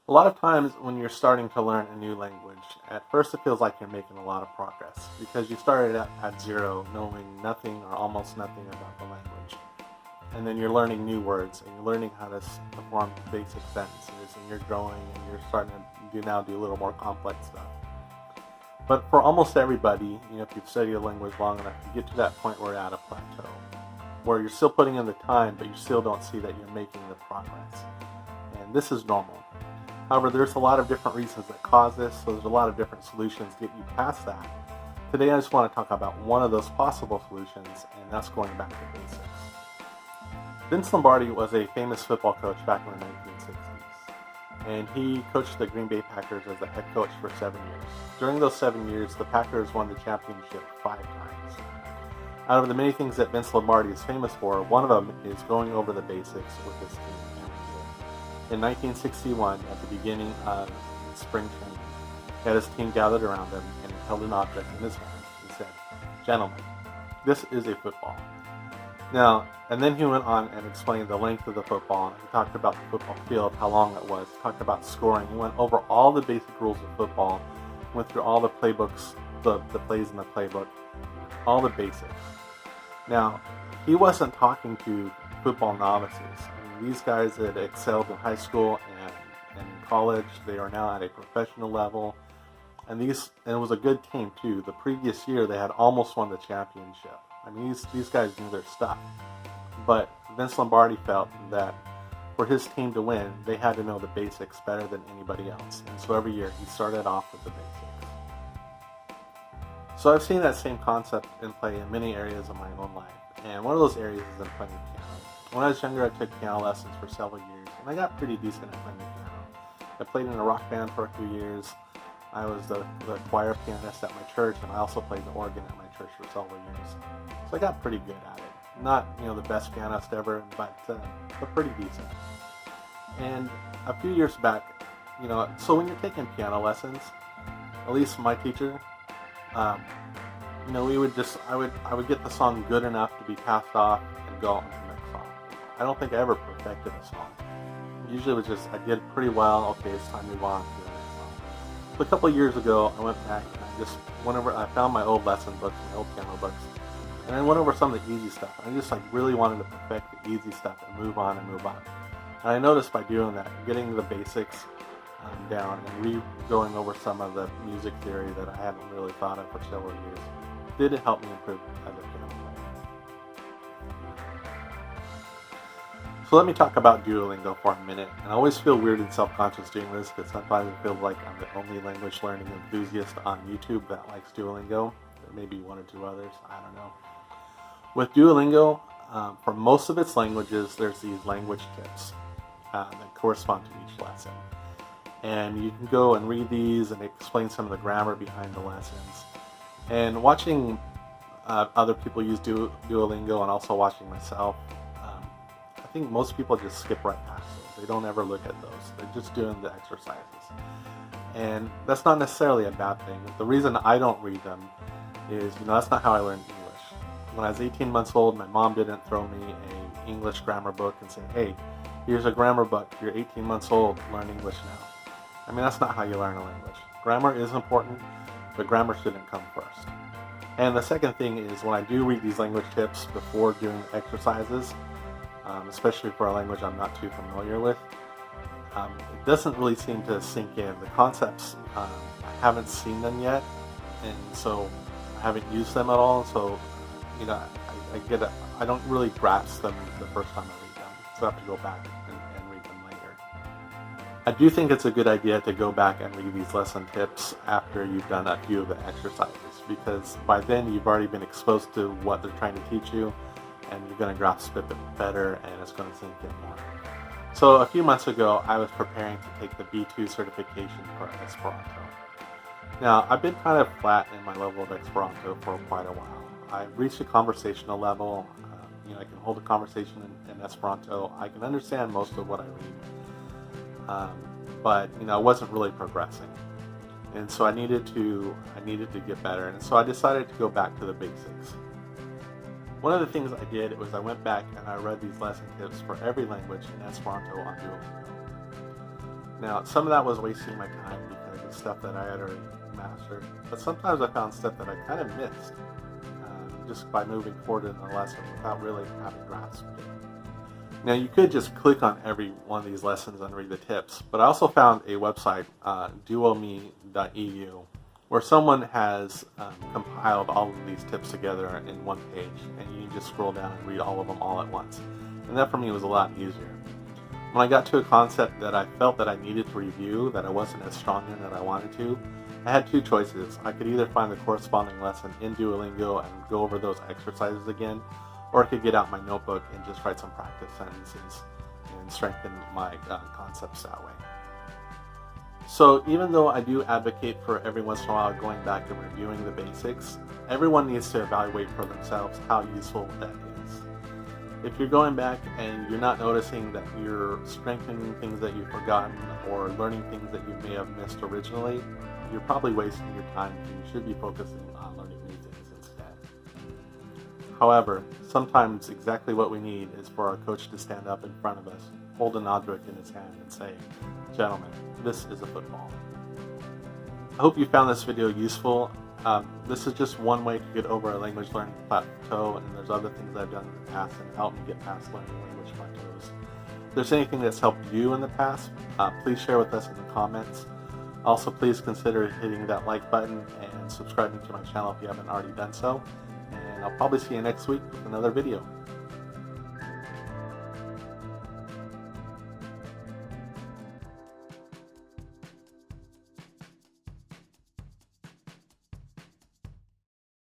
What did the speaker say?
A lot of times when you're starting to learn a new language, at first it feels like you're making a lot of progress because you started at zero, knowing nothing or almost nothing about the language. And then you're learning new words and you're learning how to perform basic sentences, and you're growing and you're starting to do a little more complex stuff. But for almost everybody, if you've studied a language long enough, you get to that point where you're at a plateau, where you're still putting in the time, but you still don't see that you're making the progress. And this is normal. However, there's a lot of different reasons that cause this, so there's a lot of different solutions to get you past that. Today I just want to talk about one of those possible solutions, and that's going back to basics. Vince Lombardi was a famous football coach back in the 1960s, and he coached the Green Bay Packers as the head coach for 7 years. During those 7 years, the Packers won the championship 5 times. Out of the many things that Vince Lombardi is famous for, one of them is going over the basics with his team. In 1961, at the beginning of spring training, he had his team gathered around him and he held an object in his hand. He said, "Gentlemen, this is a football." Now, and then he went on and explained the length of the football. He talked about the football field, how long it was. He talked about scoring. He went over all the basic rules of football, went through all the playbooks, the plays in the playbook, all the basics. Now, he wasn't talking to football novices. These guys that excelled in high school and in college, they are now at a professional level. And it was a good team too. The previous year, they had almost won the championship. I mean, these guys knew their stuff. But Vince Lombardi felt that for his team to win, they had to know the basics better than anybody else. And so every year, he started off with the basics. So I've seen that same concept in play in many areas of my own life. And one of those areas is in playing piano. When I was younger, I took piano lessons for several years, and I got pretty decent at playing the piano. I played in a rock band for a few years. I was the choir pianist at my church, and I also played the organ at my church for several years. So I got pretty good at it. Not, the best pianist ever, but pretty decent. And a few years back, so when you're taking piano lessons, at least my teacher, we would I would get the song good enough to be passed off and go on to the next song. I don't think I ever perfected a song. Usually it was just, I did pretty well, okay, it's time to move on to the next song. So a couple of years ago, I went back and I just went over, I found my old lesson books, my old piano books, and I went over some of the easy stuff. I just really wanted to perfect the easy stuff and move on. And I noticed by doing that, getting the basics down and going over some of the music theory that I hadn't really thought of for several years, did it help me improve as a piano player. So let me talk about Duolingo for a minute. And I always feel weird and self-conscious doing this because sometimes it feels like I'm the only language learning enthusiast on YouTube that likes Duolingo. There may be one or two others, I don't know. With Duolingo, for most of its languages, there's these language tips that correspond to each lesson. And you can go and read these and explain some of the grammar behind the lessons. And watching other people use Duolingo and also watching myself, I think most people just skip right past those. They don't ever look at those. They're just doing the exercises. And that's not necessarily a bad thing. The reason I don't read them is, that's not how I learned English. When I was 18 months old, my mom didn't throw me an English grammar book and say, "Hey, here's a grammar book. You're 18 months old. Learn English now." I mean, that's not how you learn a language. Grammar is important, but grammar shouldn't come first. And the second thing is, when I do read these language tips before doing exercises, especially for a language I'm not too familiar with, it doesn't really seem to sink in. The concepts, I haven't seen them yet, and so I haven't used them at all. So, I don't really grasp them the first time I read them. So I have to go back and read them later. I do think it's a good idea to go back and read these lesson tips after you've done a few of the exercises, because by then you've already been exposed to what they're trying to teach you, and you're going to grasp it better, and it's going to sink in more. So a few months ago, I was preparing to take the B2 certification for Esperanto. Now, I've been kind of flat in my level of Esperanto for quite a while. I've reached a conversational level. I can hold a conversation in Esperanto. I can understand most of what I read, but I wasn't really progressing, and so I needed to get better. And so I decided to go back to the basics. One of the things I did was I went back and I read these lesson tips for every language in Esperanto on Duolingo. Now, some of that was wasting my time because of stuff that I had already mastered, but sometimes I found stuff that I kind of missed just by moving forward in the lesson without really having grasped it. Now, you could just click on every one of these lessons and read the tips, but I also found a website, duome.eu, where someone has compiled all of these tips together in one page, and you can just scroll down and read all of them all at once. And that for me was a lot easier. When I got to a concept that I felt that I needed to review, that I wasn't as strong in that I wanted to, I had two choices. I could either find the corresponding lesson in Duolingo and go over those exercises again, or I could get out my notebook and just write some practice sentences and strengthen my concepts that way. So even though I do advocate for every once in a while going back and reviewing the basics, everyone needs to evaluate for themselves how useful that is. If you're going back and you're not noticing that you're strengthening things that you've forgotten or learning things that you may have missed originally, you're probably wasting your time and you should be focusing on learning new things instead. However, sometimes exactly what we need is for our coach to stand up in front of us, hold an object in his hand and say, "Gentlemen, this is a football." I hope you found this video useful. This is just one way to get over a language learning plateau, and there's other things I've done in the past that help me get past learning language plateaus. If there's anything that's helped you in the past, please share with us in the comments. Also, please consider hitting that like button and subscribing to my channel if you haven't already done so. And I'll probably see you next week with another video.